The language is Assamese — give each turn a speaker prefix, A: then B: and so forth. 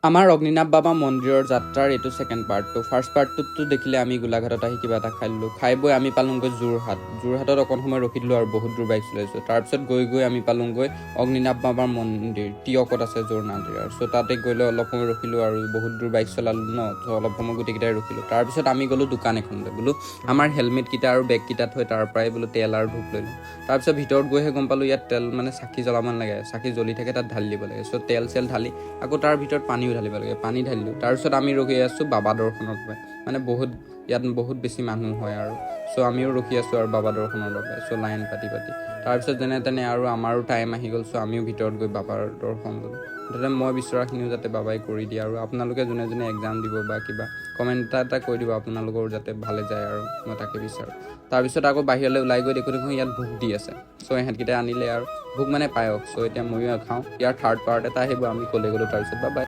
A: আমাৰ অগ্নিনাভ বাবা মন্দিৰৰ যাত্ৰাৰ এইটো ছেকেণ্ড পাৰ্টটো। ফাৰ্ষ্ট পাৰ্টটোতো দেখিলে আমি গোলাঘাটত আহি কিবা এটা খাই দিলোঁ, খাই বৈ আমি পালোঁগৈ যোৰহাটত অকণ সময় ৰখি দিলোঁ আৰু বহুত দূৰ বাইক চলাইছোঁ। তাৰপিছত গৈ আমি পালোঁগৈ অগ্নিনাভ বাবাৰ মন্দিৰ, টিয়কত আছে য'ৰ নাজিৰাৰ। চ' তাতে গৈ লৈ অলপ সময় ৰখিলোঁ আৰু বহুত দূৰ বাইক চলালোঁ ন, চ' অলপ সময় গোটেইকেইটাই ৰখিলোঁ। তাৰপিছত আমি গ'লোঁ দোকান এখনলৈ, বোলো আমাৰ হেলমেটকেইটা আৰু বেগকেইটা থৈ তাৰ পৰাই বোলো তেল আৰু ধূপ লৈ লওঁ। তাৰপিছত ভিতৰত গৈহে গম পালোঁ ইয়াত তেল মানে চাকি জ্বলাব নালাগে, চাকি জ্বলি থাকে তাত ঢালি দিব লাগে। চ' তেল চেল ঢালি আকৌ তাৰ ভিতৰত পানীও ঢালিব লাগে, পানী ঢালিলোঁ। তাৰপিছত আমি ৰখি আছোঁ বাবা দৰ্শনৰ বাবে, মানে ইয়াত বহুত বেছি মানুহ হয় আৰু। চ' আমিও ৰখি আছোঁ আৰু বাবা দৰ্শনৰ বাবে, চ' লাইন পাতি তাৰপিছত যেনে তেনে আৰু আমাৰো টাইম আহি গ'ল। চ' আমিও ভিতৰত গৈ বাবাৰ দৰ্শন ল'লোঁ। মুঠতে মই বিচৰাখিনিও যাতে বাবাই কৰি দিয়ে। আৰু আপোনালোকে যোনে যোনে এক্সাম দিব বা কিবা কমেণ্ট এটা কৈ দিব আপোনালোকৰ যাতে ভালে যায়, আৰু মই তাকে বিচাৰোঁ। তাৰপিছত আকৌ বাহিৰলৈ ওলাই গৈ দেখোঁ ইয়াত ভোগ দি আছে। চ' ইহঁতকেইটাই আনিলে আৰু ভোগ মানে পায়স। চ' এতিয়া ময়ো খাওঁ। ইয়াৰ থাৰ্ড পাৰ্ট এটা আহিব, আমি ক'লে গ'লোঁ। তাৰপিছত বাবাই।